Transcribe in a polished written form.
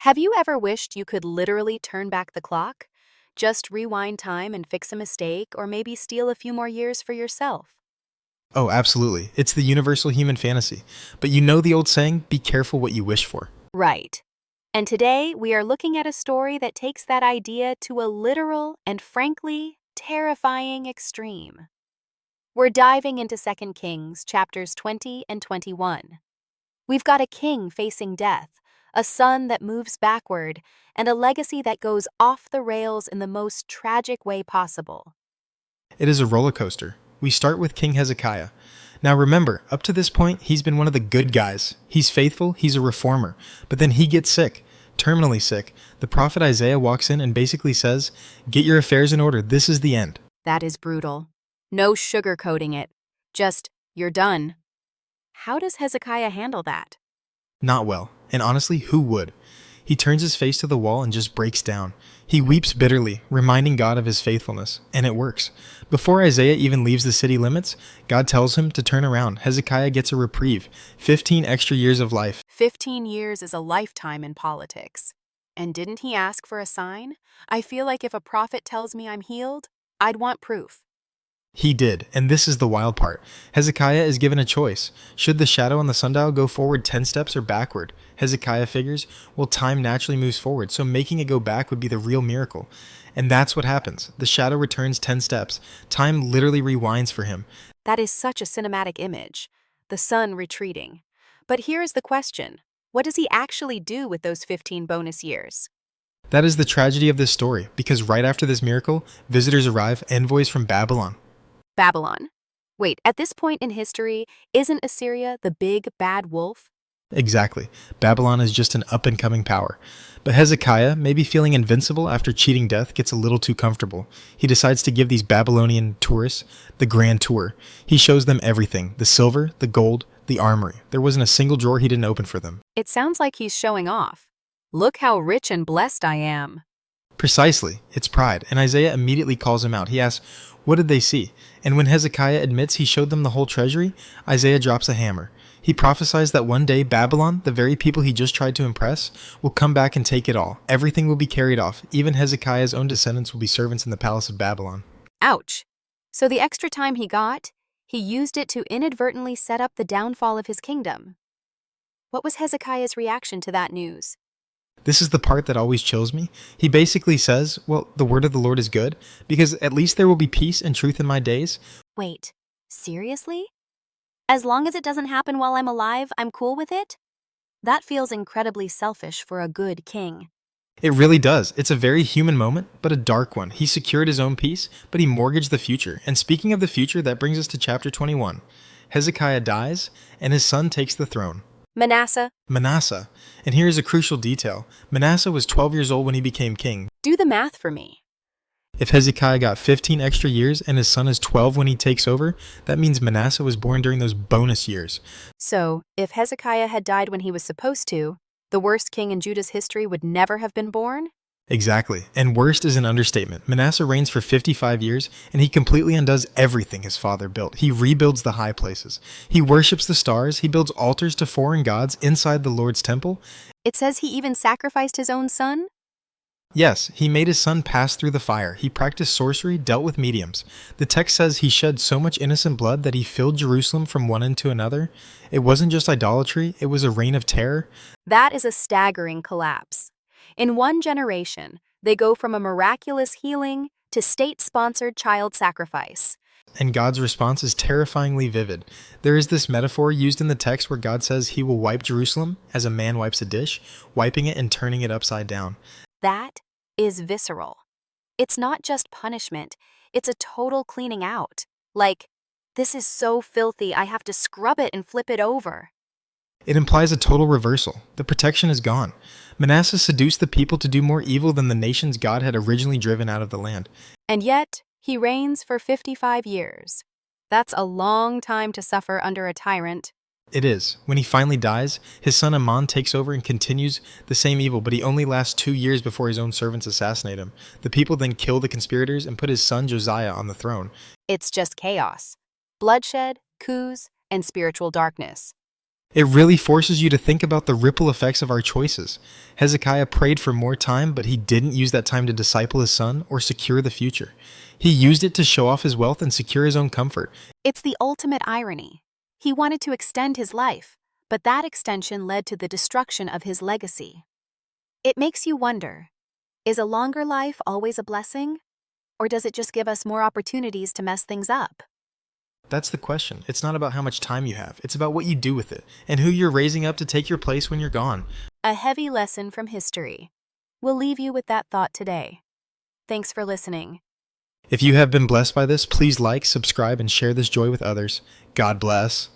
Have you ever wished you could literally turn back the clock? Just rewind time and fix a mistake, or maybe steal a few more years for yourself? Oh, absolutely. It's the universal human fantasy. But you know the old saying, be careful what you wish for. Right. And today we are looking at a story that takes that idea to a literal and frankly terrifying extreme. We're diving into 2 Kings chapters 20 and 21. We've got a king facing death, a son that moves backward, and a legacy that goes off the rails in the most tragic way possible. It is a roller coaster. We start with King Hezekiah. Now remember, up to this point, he's been one of the good guys. He's faithful, he's a reformer. But then he gets sick, terminally sick. The prophet Isaiah walks in and basically says, "Get your affairs in order, this is the end." That is brutal. No sugarcoating it. Just, you're done. How does Hezekiah handle that? Not well. And honestly, who would? He turns his face to the wall and just breaks down. He weeps bitterly, reminding God of his faithfulness, and it works. Before Isaiah even leaves the city limits, God tells him to turn around. Hezekiah gets a reprieve, 15 extra years of life. 15 years is a lifetime in politics. And didn't he ask for a sign? I feel like if a prophet tells me I'm healed, I'd want proof. He did, and this is the wild part. Hezekiah is given a choice. Should the shadow on the sundial go forward 10 steps or backward? Hezekiah figures, well, time naturally moves forward, so making it go back would be the real miracle. And that's what happens. The shadow returns 10 steps. Time literally rewinds for him. That is such a cinematic image. The sun retreating. But here's the question. What does he actually do with those 15 bonus years? That is the tragedy of this story, because right after this miracle, visitors arrive, envoys from Babylon. Babylon. Wait, at this point in history, isn't Assyria the big bad wolf? Exactly. Babylon is just an up-and-coming power. But Hezekiah, maybe feeling invincible after cheating death, gets a little too comfortable. He decides to give these Babylonian tourists the grand tour. He shows them everything, the silver, the gold, the armory. There wasn't a single drawer he didn't open for them. It sounds like he's showing off. Look how rich and blessed I am. Precisely. It's pride. And Isaiah immediately calls him out. He asks, what did they see? And when Hezekiah admits he showed them the whole treasury, Isaiah drops a hammer. He prophesies that one day Babylon, the very people he just tried to impress, will come back and take it all. Everything will be carried off. Even Hezekiah's own descendants will be servants in the palace of Babylon. Ouch. So the extra time he got, he used it to inadvertently set up the downfall of his kingdom. What was Hezekiah's reaction to that news? This is the part that always chills me. He basically says, well, the word of the Lord is good, because at least there will be peace and truth in my days. Wait, seriously? As long as it doesn't happen while I'm alive, I'm cool with it? That feels incredibly selfish for a good king. It really does. It's a very human moment, but a dark one. He secured his own peace, but he mortgaged the future. And speaking of the future, that brings us to chapter 21. Hezekiah dies, and his son takes the throne. Manasseh. And here is a crucial detail. Manasseh was 12 years old when he became king. Do the math for me. If Hezekiah got 15 extra years and his son is 12 when he takes over, that means Manasseh was born during those bonus years. So, if Hezekiah had died when he was supposed to, the worst king in Judah's history would never have been born? Exactly. And worst is an understatement. Manasseh reigns for 55 years, and he completely undoes everything his father built. He rebuilds the high places. He worships the stars. He builds altars to foreign gods inside the Lord's temple. It says he even sacrificed his own son? Yes, he made his son pass through the fire. He practiced sorcery, dealt with mediums. The text says he shed so much innocent blood that he filled Jerusalem from one end to another. It wasn't just idolatry, it was a reign of terror. That is a staggering collapse. In one generation, they go from a miraculous healing to state-sponsored child sacrifice. And God's response is terrifyingly vivid. There is this metaphor used in the text where God says he will wipe Jerusalem as a man wipes a dish, wiping it and turning it upside down. That is visceral. It's not just punishment, it's a total cleaning out. Like, this is so filthy, I have to scrub it and flip it over. It implies a total reversal. The protection is gone. Manasseh seduced the people to do more evil than the nations God had originally driven out of the land. And yet, he reigns for 55 years. That's a long time to suffer under a tyrant. It is. When he finally dies, his son Amon takes over and continues the same evil, but he only lasts 2 years before his own servants assassinate him. The people then kill the conspirators and put his son Josiah on the throne. It's just chaos. Bloodshed, coups, and spiritual darkness. It really forces you to think about the ripple effects of our choices. Hezekiah prayed for more time, but he didn't use that time to disciple his son or secure the future. He used it to show off his wealth and secure his own comfort. It's the ultimate irony. He wanted to extend his life, but that extension led to the destruction of his legacy. It makes you wonder, is a longer life always a blessing? Or does it just give us more opportunities to mess things up? That's the question. It's not about how much time you have. It's about what you do with it and who you're raising up to take your place when you're gone. A heavy lesson from history. We'll leave you with that thought today. Thanks for listening. If you have been blessed by this, please like, subscribe, and share this joy with others. God bless.